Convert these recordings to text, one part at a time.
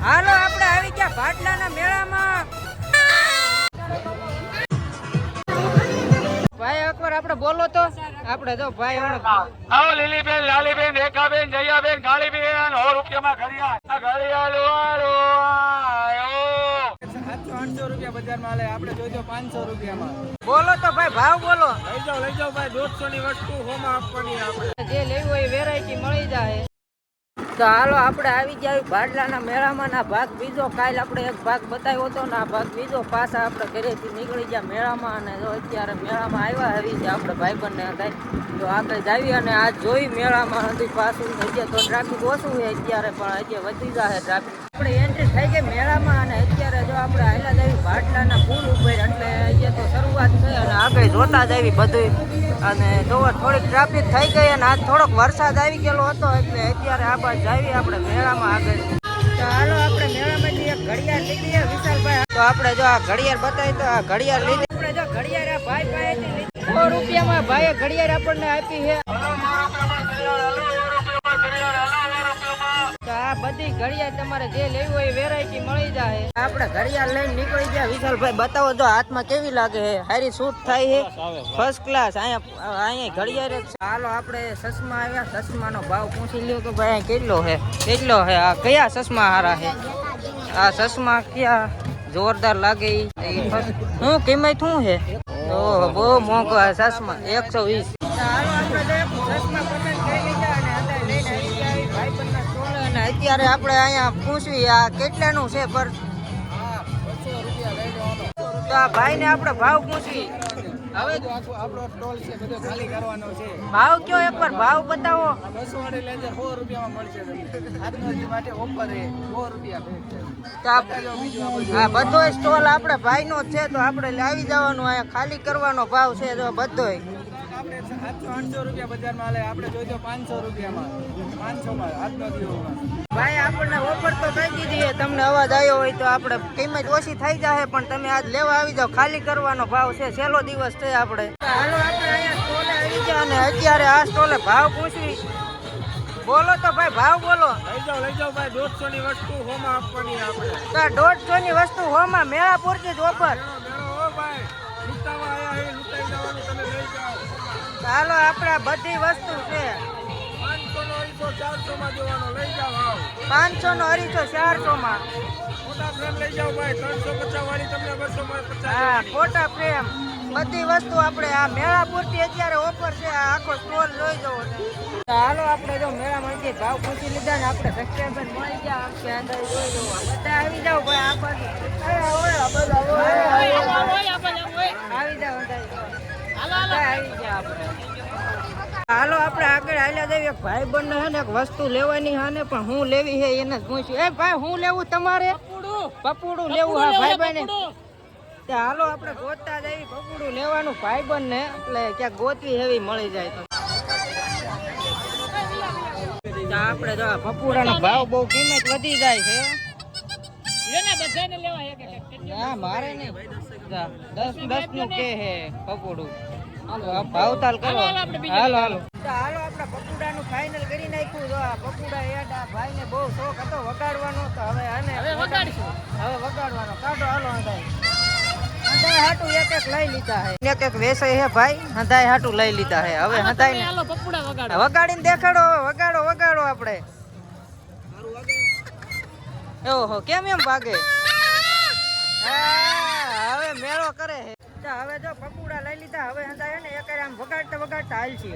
હાલો આપણે આવી ગયા ભાટલાના મેળામાં. ભાઈ એકવાર આપણે બોલો તો આપણે જો ભાઈ આવો લીલીબેન, લાલીબેન, રેખાબેન, જયાબેન, કાળીબેન 100 રૂપિયામાં ઘડિયાળ. ઘડિયાળ વાળો આયો 800 રૂપિયા બજારમાં આલે, આપણે જોઈજો 500 રૂપિયામાં. બોલો તો ભાઈ ભાવ બોલો. લઈ જાઓ ભાઈ, 150 ની વસ્તુ હોમાં આપવાની આપણે. જે લેવું હોય વેરાયટી મળી જાય. તો હાલો આપણે આવી ગયા ભાટલાના મેળામાં. ના ભાગ બીજો કાલ આપણે એક ભાગ બતાવ્યો હતો ને આ ભાગ બીજો પાછા આપણે ઘરેથી નીકળી ગયા મેળામાં. અને જો અત્યારે મેળામાં આવ્યા આવી છે આપણે ભાઈબંધને થાય તો આગળ જાવી અને આ જોઈ મેળામાં હજી પાછું હજી તો ટ્રાફિક ઓછું છે અત્યારે, પણ હજી વધી જાય ટ્રાફિક. આપણે એન્ટ્રી થઈ ગઈ મેળામાં અને અત્યારે જો આપણે હાલ્યા જાવી ભાટલાના પુલ ઉપર, એટલે અહીંયા તો શરૂઆત થઈ અને આગળ જોતા જ આવી બધું. અને જો થોડીક ટ્રાફિક થઈ ગઈ અને આજ થોડોક વરસાદ આવી ગયેલો હતો એટલે અત્યારે આ બાજુ જાવી આપણે મેળામાં આગળ. તો હાલો આપણે મેળામાંથી એક ઘડિયાળ લીધી વિશાલભાઈ. તો આપણે જો આ ઘડિયાળ બતાવી તો આ ઘડિયાળ લીધી આપણે જો ઘડિયાળ આ ભાઈ પાસેથી લીધી 100 રૂપિયામાં ભાઈએ ઘડિયાળ આપણને આપી છે. તો આ બધી ઘડિયાળ તમારે જે લેવી હોય વેરાયટી મળી જાય. આપણે ઘડિયાળ લઈને નીકળી ગયા. વિશાલભાઈ બતાવો જો હાથમાં કેવી લાગે છે, સારી શૂટ થાય છે, ફર્સ્ટ ક્લાસ. અહીંયા ઘડિયાળ હાલો આપણે ચશ્મા આવ્યા. ચશ્માનો ભાવ પૂછી લ્યો તો ભાઈ કેટલો છે આ કયા ચશ્મા સારા છે? આ ચશ્મા ક્યાં જોરદાર લાગે. શું કિંમત શું છે? ઓહો બહુ મોંઘો ચશ્મા 120. હાલો આપણે ચશ્મા પસંદ કરી લીધા અને અત્યારે લઈને આવી ગયા ભાઈબંધના સ્ટોલ. અને અત્યારે આપણે અહીંયા પૂછવી આ કેટલાનું છે પર? 200 રૂપિયા લઈ લેવાનો. તો આ ભાઈને આપણે ભાવ પૂછવી. હવે આપણો સ્ટોલ છે બધો ખાલી કરવાનો છે. ભાવ કયો એકવાર ભાવ બતાવો. 200 વાળી લેજર 100 રૂપિયામાં મળશે તમને. આજનો માટે ઓફર છે 100 રૂપિયા. તો આ બધો સ્ટોલ આપણે ભાઈનો જ છે તો આપણે લાવી જવાનું. અહીંયા ખાલી કરવાનો ભાવ છે તો બધોય. આપણે 800 રૂપિયા બજારમાં આલે, આપણે જોઈજો 500 રૂપિયામાં. 500 માં આજનો દિવસમાં. ભાઈ આપણને ઓફર તો કહી દીધી છે, તમને અવાજ આવ્યો હોય તો આપણે કિંમત ઓછી થઈ જાય પણ તમે આજ લેવા આવી જાઓ. ખાલી કરવાનો ભાવ છે, છેલ્લો દિવસ છે આપણે. હાલો આપણે અહીંયા સ્ટોલે આવી ગયા અને અત્યારે આ સ્ટોલે ભાવ પૂછવી. બોલો તો ભાઈ ભાવ બોલો. લઈ જાઓ ભાઈ, 150 ની વસ્તુ હોમાં આપવાની આપણે. તો 150 ની વસ્તુ હોમાં મેળા પૂરતી જ ઓફર. મેળો ભાઈ, લૂંટાવા આયા હે, લૂંટાઈ જવાનું, તમે લઈ જાઓ. હાલો આપણે બધી વસ્તુ છે. 500 નો 400 માં દેવાનો, લઈ જાઓ. 500 નો 400 માં. મોટા ફ્રેમ લઈ જાઓ ભાઈ, 350 વાળી તમને 250. હા ફોટા ફ્રેમ બધી વસ્તુ આપણે આ મેળા પૂરતી અત્યારે ઓફર છે. આ આખો સ્ટોલ જોઈ જવો. હાલો આપણે જો મેળામાંથી ભાવ પૂછી લીધા ને આપણે સબસ્ક્રાઈબર મળી ગયા. અંદર જોઈ જવો બધા આવી જાવ ભાઈ. આ બાજુ આવી જાવ આવી ગયા આપણે. હાલો આપણે આગળ હાલ્યા જઈએ. એક ભાઈ બંને છે ને એક વસ્તુ લેવાની હા ને પણ હું લેવી છે એને જ પૂછ્યું. એ ભાઈ હું લેવું તમારે? પપુડું લેવું. હા ભાઈ ભાઈ ને હાલો આપણે ગોતતા જઈએ પપુડું લેવાનું ભાઈ બંને, એટલે ક્યાંક ગોતવી એવી મળી જાય તો. આપણે જો પપુડાનો ભાવ બહુ કિંમત વધી જાય છે. ના મારે નહીં, 10 નું કે હે પપુડું. ભાવતાલ કરો. હાલો આપણે પપુડાનું ફાઇનલ કરી નાખ્યું. જો આ પપુડા એડા ભાઈને બહુ શોખ હતો વગાડવાનો, તો હવે વગાડવાનો કાઢો. હાલો હંધાઈ હાટું એક લઈ લીધા હે. એક વેસે હે ભાઈ, હંધાઈ હાટું લઈ લીધા હે. હવે હંધાઈ વગાડીને દેખાડો. વગાડો આપણે. ઓહો કેમ એમ ભાગે? હવે મેળો કરે હે. હવે જો પપુડા લઈ લીધા. હવે હંધાઈ ને એક આમ વગાડતા હાલ છે.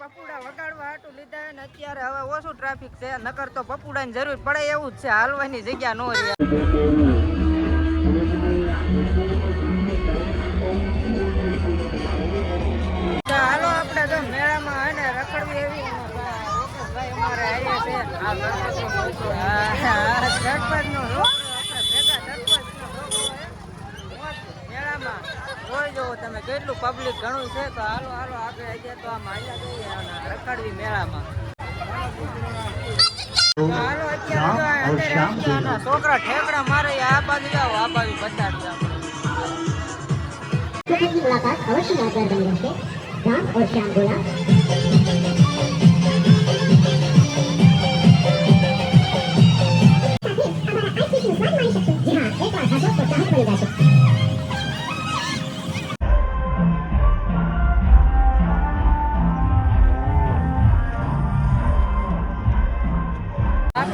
પપુડા વગાડવા હાટું લીધા ને અત્યારે હવે ઓછું ટ્રાફિક છે, નકર તો પપુડાની જરૂર પડે એવું જ છે. હાલવાની જગ્યા નો રહે. હાલો આપણે તો મેળામાં હે ને રખડવી એવી ભાઈ અમારે મેળામાં જોઈ જવો તમે કેટલું પબ્લિક ઘણું છે. તો હાલો આગળ આવી તો આમ હાલ્યા જઈએ રખડવી મેળામાં. હાલો અત્યારે છોકરા ઠેકડા મારે. આ બાજુ જાઓ, આ બાજુ બતાડજો. मुलाकात अवश्य यादगार बनी रहશે. राम और श्याम गोला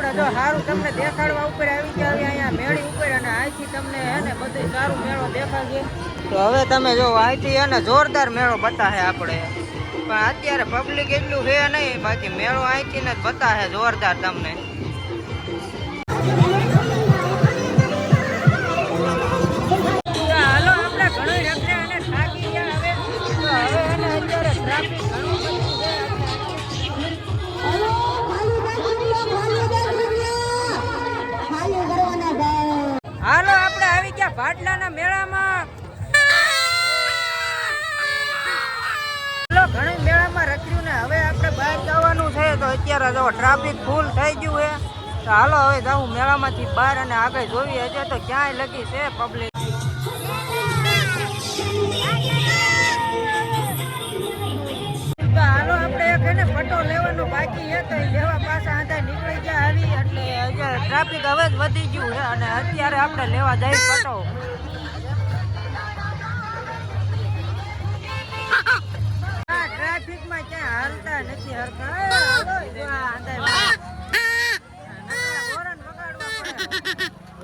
આપણે જો સારું તમને દેખાડવા ઉપર આવી ગયા અહીંયા મેળી ઉપર અને અહીંથી તમને હે ને બધું સારું મેળો દેખાશે. તો હવે તમે જો અહીંથી હે ને જોરદાર મેળો બતાવે આપણે, પણ અત્યારે પબ્લિક એટલું છે નહીં, બાકી મેળો અહીંથી ને જ બતાવે જોરદાર તમને. હાલો આપણે ઘણું રખડે અને થાકી ગયા હવે. તો હવે એને અત્યારે ટ્રાફિક ઘણું બધું છે. હાલો આપણે આવી ગયા ભાટલાના મેળામાં. ઘણી મેળામાં રખડ્યું ને હવે આપણે બહાર જવાનું છે. તો અત્યારે જો ટ્રાફિક ફૂલ થઈ ગયું છે. તો હાલો હવે જાઉં મેળામાંથી બહાર અને આગળ જોઈએ છે તો ક્યાંય લગી છે પબ્લિક. તો હાલો આપણે એક એને ફોટો લેવાનો બાકી છે તો લેવા પાછા આંધા નીકળી ગયા આવી. એટલે ટ્રાફિક હવે જ વધી ગયું છે અને અત્યારે આપણે લેવા જઈએ ફોટો. ટ્રાફિકમાં ક્યાંય હાલતા નથી હરખા.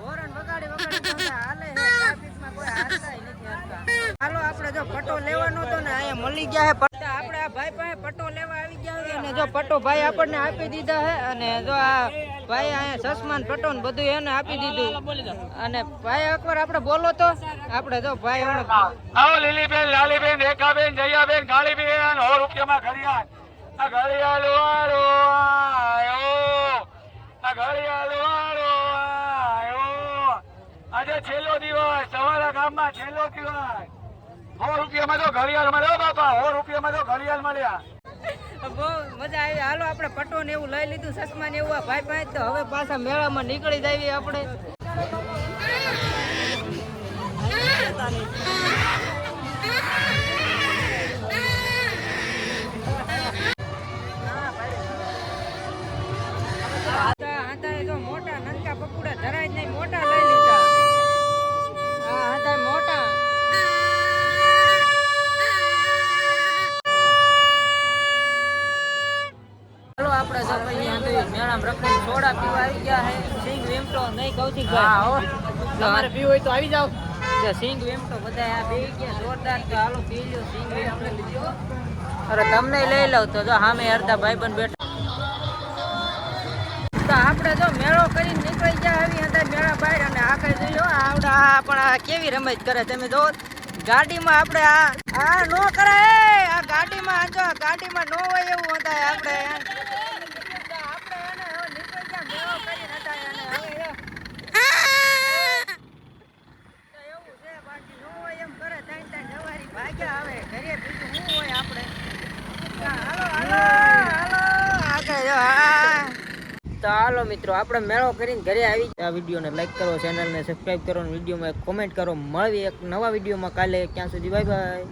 હોરન વગાડી હાલે છે. ટ્રાફિકમાં કોઈ હાલતા નથી હરખા. હાલો આપણે જો પટ્ટો લેવાનો હતો ને અહીંયા મળી ગયા છે પટ્ટા. આપણે આ ભાઈ પાસે પટ્ટો લેવા આવી ગયા છે અને જો પટ્ટો ભાઈ આપણને આપી દીધા છે. અને જો આ ભાઈ અહીંયા ચશ્મા ને પટ્ટો ને બધું એને આપી દીધું. અને ભાઈ એકવાર આપણે બોલો તો આપણે જો ભાઈ આવો લીલીબેન, લાલીબેન, રેખાબેન, જયાબેન, કાળીબેન, 100 રૂપિયામાં ઘડિયાળ. આ ઘડિયાળ વાળો આયો, આ ઘડિયાળ વાળો આયો. આજે છેલ્લો દિવસ, તમારા ગામમાં છેલ્લો દિવસ. 100 રૂપિયામાં તો ઘડિયાળ મળ્યો બાપા, 100 રૂપિયામાં તો ઘડિયાળ મળ્યા. બહુ મજા આવી. હાલો આપણે પટ્ટો ને એવું લઈ લીધું, ચશ્મા ને એવું ભાઈ પાસે. તો હવે પાછા મેળામાં નીકળી જઈએ આપણે. મોટા નનકા પકોડા ધરાય જ નહીં, મોટા લઈ લીધા. હા હતા મોટા. આપણે તો મેળામાં રખડી સોડા પીવા આવી ગયા છે. સિંગ વેમટો નહીં કૌશિકભાઈ, તમારે પીવું હોય તો આવી જાઓ. સિંગ વેમટો બધા આ બે ગયા જોરદાર. તો હાલો પી લો સિંગ વેમટો. અરે તમને લઈ લઉં તો જો સામે અડધા ભાઈબંધ બેઠા. તો આપણે જો મેળો કરીને નીકળી ગયા આવી અંદર મેળા બહાર અને આગળ જોયો આવડા પણ કેવી રમત કરે તમે જો. ગાડીમાં આપણે આ નો કરાય. આ ગાડીમાં જો ગાડીમાં નો હોય એવું હતા આપણે. તો હાલો મિત્રો આપણે મેળો કરીને ઘરે આવી. આ વિડીયોને લાઈક કરો, ચેનલને સબસ્ક્રાઈબ કરો, વિડીયોમાં કોમેન્ટ કરો. મળવી એક નવા વિડીયોમાં કાલે. ક્યાં સુધી બાય બાય.